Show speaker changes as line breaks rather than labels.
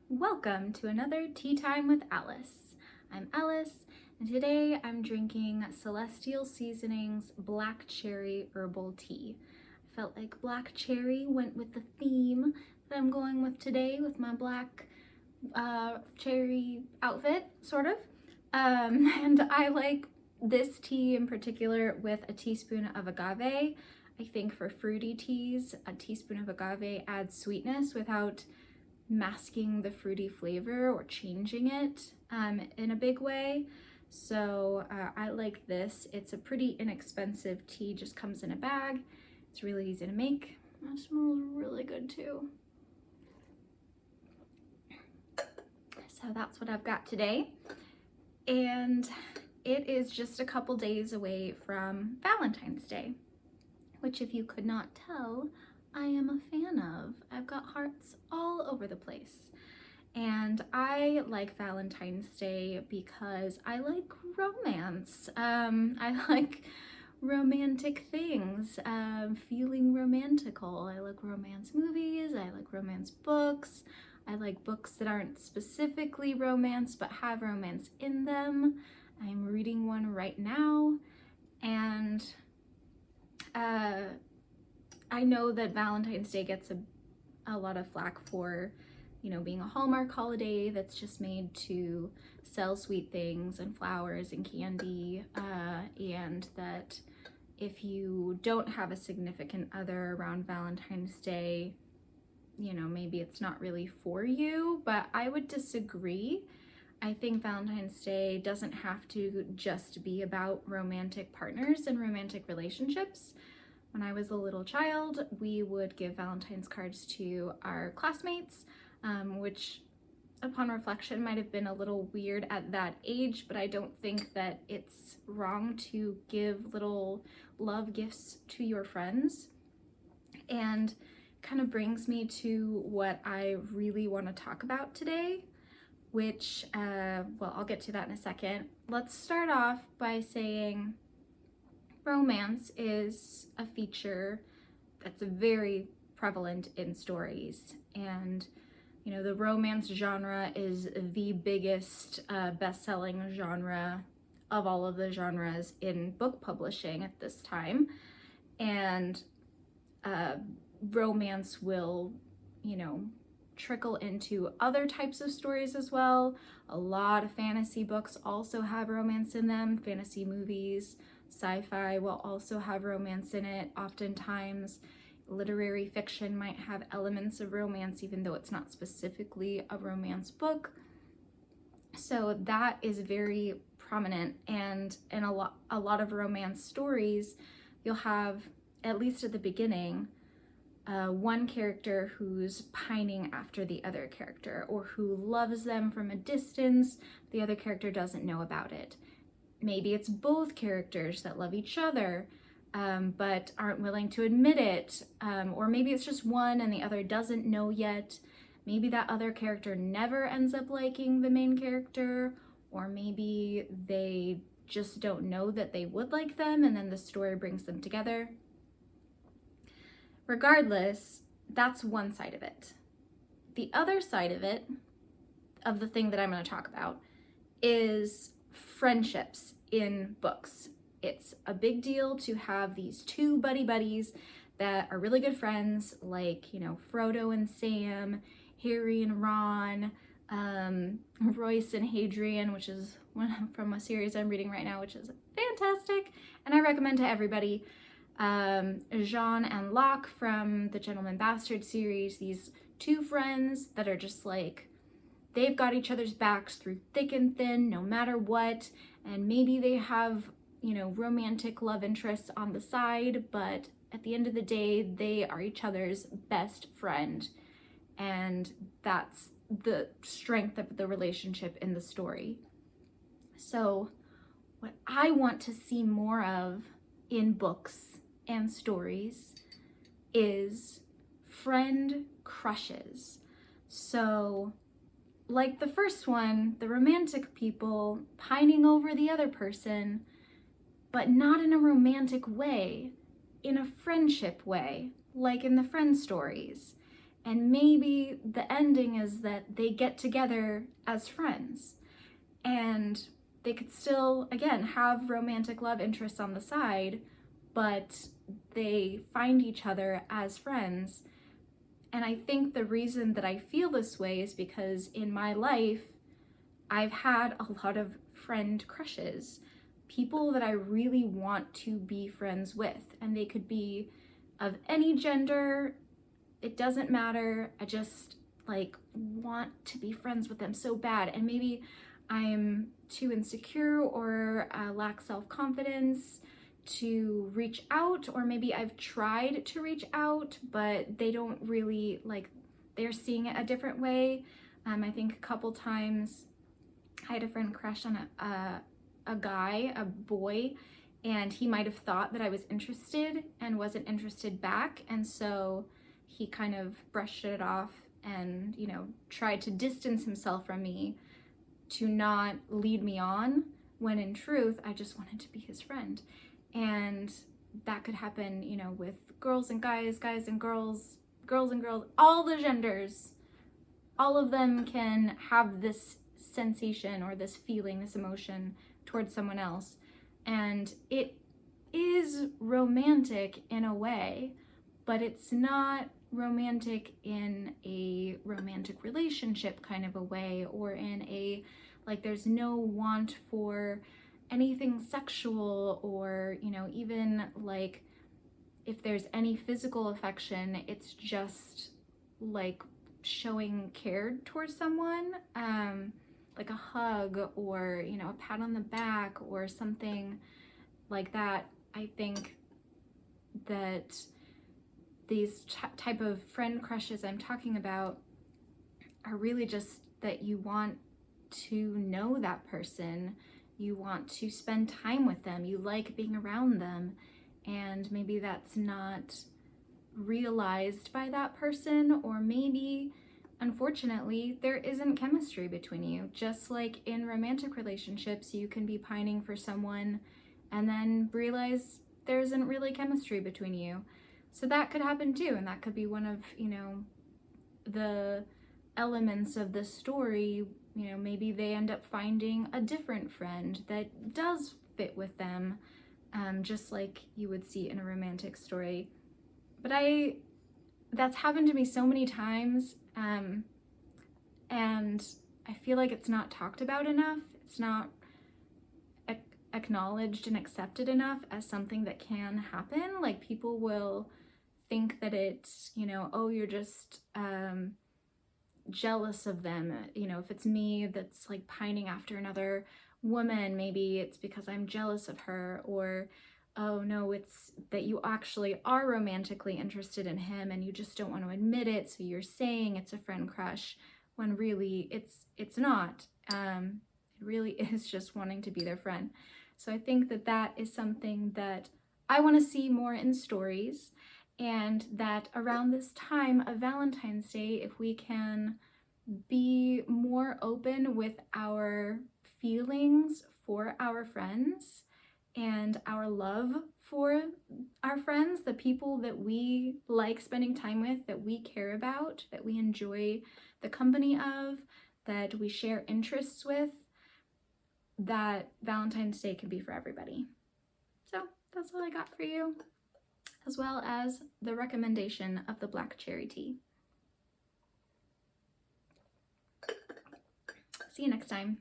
Welcome to another Tea Time with Alice. I'm Alice, and today I'm drinking Celestial Seasonings Black Cherry Herbal Tea. I felt like black cherry went with the theme that I'm going with today with my black cherry outfit, sort of. And I like this tea in particular with a teaspoon of agave. I think for fruity teas, a teaspoon of agave adds sweetness without masking the fruity flavor or changing it in a big way. So I like this. It's a pretty inexpensive tea, just comes in a bag. It's really easy to make. It smells really good too. So that's what I've got today. And it is just a couple days away from Valentine's Day, which, if you could not tell, I am a fan of. I've got hearts all over the place. And I like Valentine's Day because I like romance. I like romantic things, feeling romantical. I like romance movies, I like romance books. I like books that aren't specifically romance but have romance in them. I'm reading one right now, and I know that Valentine's Day gets a lot of flack for, being a Hallmark holiday that's just made to sell sweet things and flowers and candy, and that if you don't have a significant other around Valentine's Day, maybe it's not really for you, but I would disagree. I think Valentine's Day doesn't have to just be about romantic partners and romantic relationships. When I was a little child, we would give Valentine's cards to our classmates, which upon reflection might have been a little weird at that age, but I don't think that it's wrong to give little love gifts to your friends. And kind of brings me to what I really want to talk about today, which, I'll get to that in a second. Let's start off by saying romance is a feature that's very prevalent in stories, and the romance genre is the biggest best-selling genre of all of the genres in book publishing at this time, and romance will trickle into other types of stories as well. A lot of fantasy books also have romance in them. Fantasy movies, sci-fi will also have romance in it. Oftentimes, literary fiction might have elements of romance, even though it's not specifically a romance book. So that is very prominent, and in a lot of romance stories, you'll have, at least at the beginning, one character who's pining after the other character, or who loves them from a distance. The other character doesn't know about it. Maybe it's both characters that love each other, but aren't willing to admit it. Or maybe it's just one and the other doesn't know yet. Maybe that other character never ends up liking the main character, or maybe they just don't know that they would like them, and then the story brings them together. Regardless, that's one side of it. The other side of it, of the thing that I'm going to talk about, is friendships in books. It's a big deal to have these two buddies that are really good friends, like, Frodo and Sam, Harry and Ron, Royce and Hadrian, which is one from a series I'm reading right now, which is fantastic, and I recommend to everybody. Jean and Locke from the Gentleman Bastard series, these two friends that are just like, they've got each other's backs through thick and thin, no matter what, and maybe they have, romantic love interests on the side, but at the end of the day, they are each other's best friend, and that's the strength of the relationship in the story. So what I want to see more of in books and stories is friend crushes. So like the first one, the romantic people pining over the other person, but not in a romantic way, in a friendship way, like in the friend stories. And maybe the ending is that they get together as friends, and they could still, again, have romantic love interests on the side, but they find each other as friends. And I think the reason that I feel this way is because in my life, I've had a lot of friend crushes, people that I really want to be friends with, and they could be of any gender. It doesn't matter. I just like want to be friends with them so bad. And maybe I'm too insecure or lack self-confidence to reach out, or maybe I've tried to reach out, but they don't really, like, they're seeing it a different way. I think a couple times I had a friend crush on a guy, a boy, and he might have thought that I was interested and wasn't interested back. And so he kind of brushed it off and, you know, tried to distance himself from me to not lead me on, when in truth, I just wanted to be his friend. And that could happen, you know, with girls and guys, guys and girls, girls and girls, all the genders. All of them can have this sensation or this feeling, this emotion towards someone else. And it is romantic in a way, but it's not romantic in a romantic relationship kind of a way, or in a, like, there's no want for anything sexual, or, you know, even like if there's any physical affection, it's just like showing care towards someone, like a hug or, you know, a pat on the back or something like that. I think that these type of friend crushes I'm talking about are really just that you want to know that person, you want to spend time with them, you like being around them, and maybe that's not realized by that person, or maybe unfortunately there isn't chemistry between you. Just like in romantic relationships, you can be pining for someone and then realize there isn't really chemistry between you. So that could happen too, and that could be one of, you know, the elements of the story. You know, maybe they end up finding a different friend that does fit with them, just like you would see in a romantic story. But that's happened to me so many times, and I feel like it's not talked about enough. It's not acknowledged and accepted enough as something that can happen. Like, people will think that it's, you know, oh, you're just jealous of them. You know, if it's me that's like pining after another woman, maybe it's because I'm jealous of her. Or, oh no, it's that you actually are romantically interested in him and you just don't want to admit it, so you're saying it's a friend crush, when really it's not. It really is just wanting to be their friend. So I think that that is something that I want to see more in stories, and that around this time of Valentine's Day, if we can be more open with our feelings for our friends and our love for our friends, the people that we like spending time with, that we care about, that we enjoy the company of, that we share interests with, that Valentine's Day can be for everybody. So that's all I got for you, as well as the recommendation of the black cherry tea. See you next time.